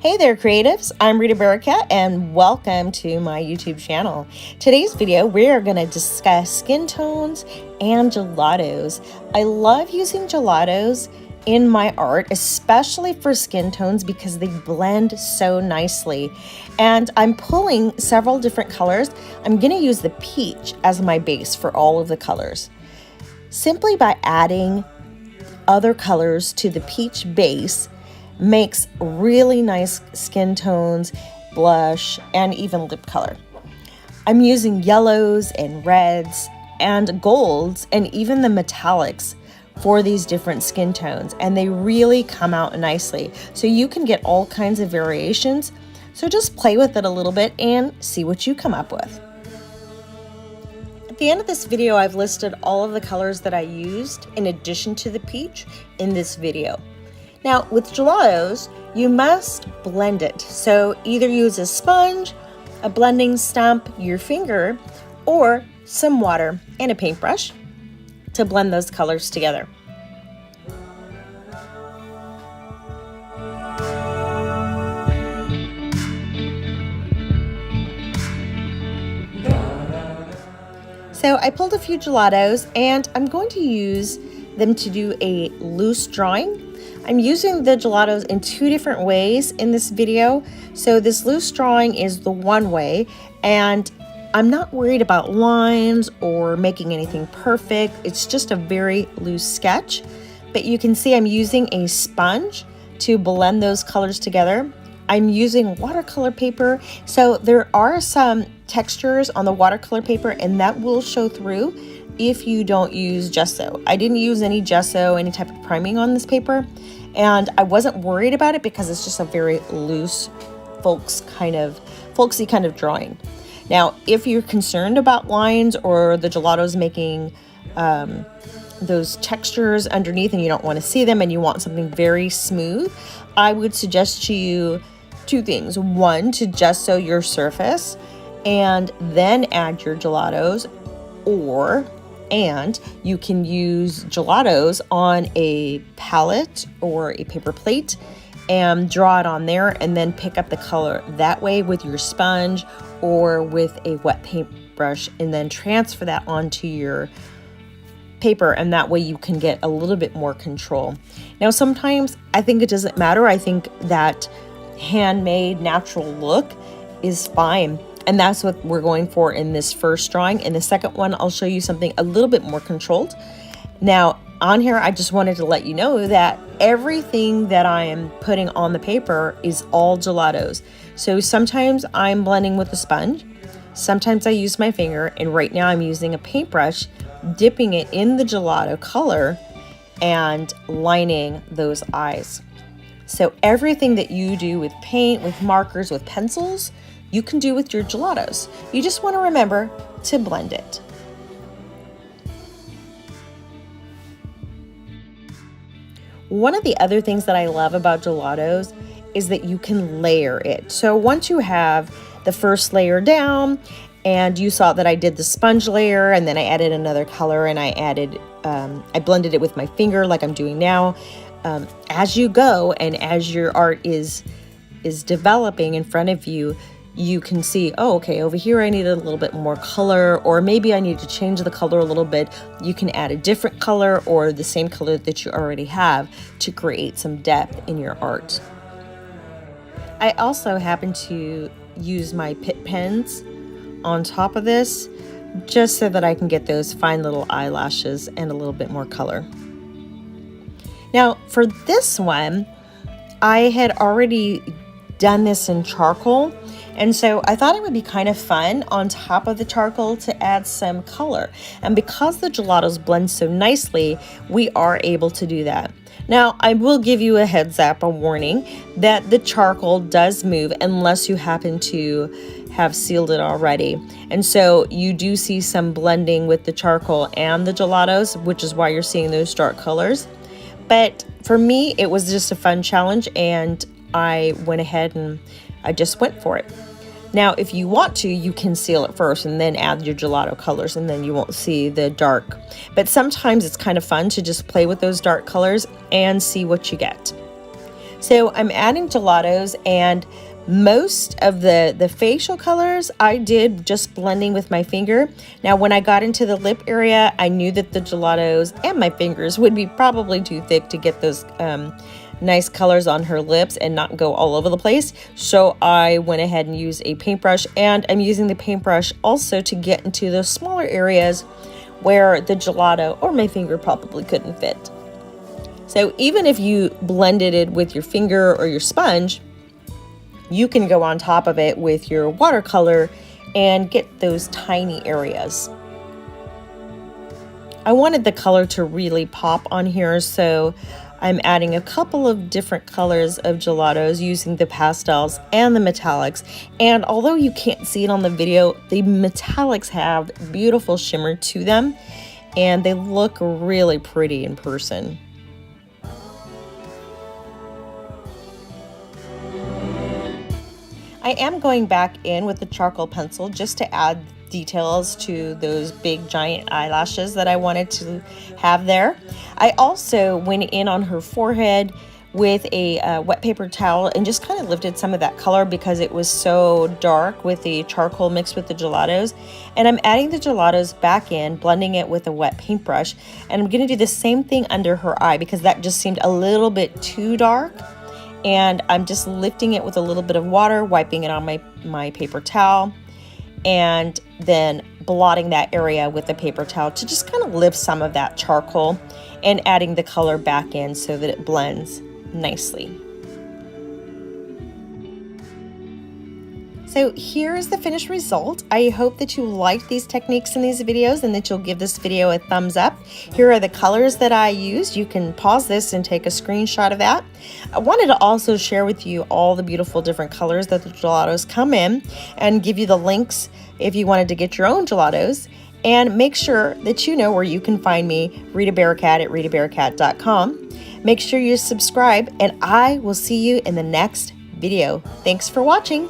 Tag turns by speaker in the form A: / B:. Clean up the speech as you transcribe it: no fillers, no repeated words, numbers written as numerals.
A: Hey there creatives, I'm Rita Barakat and welcome to my YouTube channel. Today's video we are going to discuss skin tones and gelatos. I love using gelatos in my art, especially for skin tones because they blend so nicely. And I'm pulling several different colors. I'm going to use the peach as my base for all of the colors. Simply by adding other colors to the peach base makes really nice skin tones, blush, and even lip color. I'm using yellows and reds and golds and even the metallics for these different skin tones, and they really come out nicely. So you can get all kinds of variations. So just play with it a little bit and see what you come up with. At the end of this video, I've listed all of the colors that I used in addition to the peach in this video. Now with gelatos, you must blend it. So either use a sponge, a blending stump, your finger, or some water and a paintbrush to blend those colors together. So I pulled a few gelatos and I'm going to use them to do a loose drawing. I'm using the gelatos in two different ways in this video. So this loose drawing is the one way, and I'm not worried about lines or making anything perfect. It's just a very loose sketch, but you can see I'm using a sponge to blend those colors together. I'm using watercolor paper, so there are some textures on the watercolor paper and that will show through if you don't use gesso. I didn't use any gesso, any type of priming on this paper, and I wasn't worried about it because it's just a very loose, folksy kind of drawing. Now, if you're concerned about lines or the gelatos making those textures underneath and you don't want to see them and you want something very smooth, I would suggest to you two things. One, to gesso your surface and then add your gelatos, and you can use gelatos on a palette or a paper plate and draw it on there and then pick up the color that way with your sponge or with a wet paintbrush and then transfer that onto your paper, and that way you can get a little bit more control. Now sometimes I think it doesn't matter. I think that handmade natural look is fine. And that's what we're going for in this first drawing. In the second one, I'll show you something a little bit more controlled. Now, on here, I just wanted to let you know that everything that I am putting on the paper is all gelatos. So sometimes I'm blending with a sponge, sometimes I use my finger, and right now I'm using a paintbrush, dipping it in the gelato color and lining those eyes. So everything that you do with paint, with markers, with pencils, you can do with your gelatos. You just want to remember to blend it. One of the other things that I love about gelatos is that you can layer it. So once you have the first layer down, and you saw that I did the sponge layer and then I added another color and I blended it with my finger like I'm doing now. As you go and as your art is developing in front of you, you can see, oh, okay, over here I need a little bit more color, or maybe I need to change the color a little bit. You can add a different color or the same color that you already have to create some depth in your art. I also happen to use my Pitt pens on top of this just so that I can get those fine little eyelashes and a little bit more color. Now for this one, I had already done this in charcoal, and so I thought it would be kind of fun on top of the charcoal to add some color. And because the gelatos blend so nicely, we are able to do that. Now, I will give you a heads up, a warning, that the charcoal does move unless you happen to have sealed it already. And so you do see some blending with the charcoal and the gelatos, which is why you're seeing those dark colors. But for me, it was just a fun challenge, and I went ahead and I just went for it. Now, if you want to, you can seal it first and then add your gelato colors, and then you won't see the dark. But sometimes it's kind of fun to just play with those dark colors and see what you get. So I'm adding gelatos, and most of the facial colors I did just blending with my finger. Now when I got into the lip area, I knew that the gelatos and my fingers would be probably too thick to get those nice colors on her lips and not go all over the place. So I went ahead and used a paintbrush, and I'm using the paintbrush also to get into those smaller areas where the gelato or my finger probably couldn't fit. So even if you blended it with your finger or your sponge, you can go on top of it with your watercolor and get those tiny areas. I wanted the color to really pop on here, so I'm adding a couple of different colors of gelatos using the pastels and the metallics. And although you can't see it on the video, the metallics have beautiful shimmer to them, and they look really pretty in person. I am going back in with the charcoal pencil just to add details to those big giant eyelashes that I wanted to have there. I also went in on her forehead with a wet paper towel and just kind of lifted some of that color because it was so dark with the charcoal mixed with the gelatos. And I'm adding the gelatos back in, blending it with a wet paintbrush. And I'm going to do the same thing under her eye because that just seemed a little bit too dark. And I'm just lifting it with a little bit of water, wiping it on my paper towel, and then blotting that area with the paper towel to just kind of lift some of that charcoal and adding the color back in so that it blends nicely. So here's the finished result. I hope that you liked these techniques in these videos and that you'll give this video a thumbs up. Here are the colors that I used. You can pause this and take a screenshot of that. I wanted to also share with you all the beautiful different colors that the gelatos come in and give you the links if you wanted to get your own gelatos. And make sure that you know where you can find me, Rita Barakat at ritabarakat.com. Make sure you subscribe, and I will see you in the next video. Thanks for watching.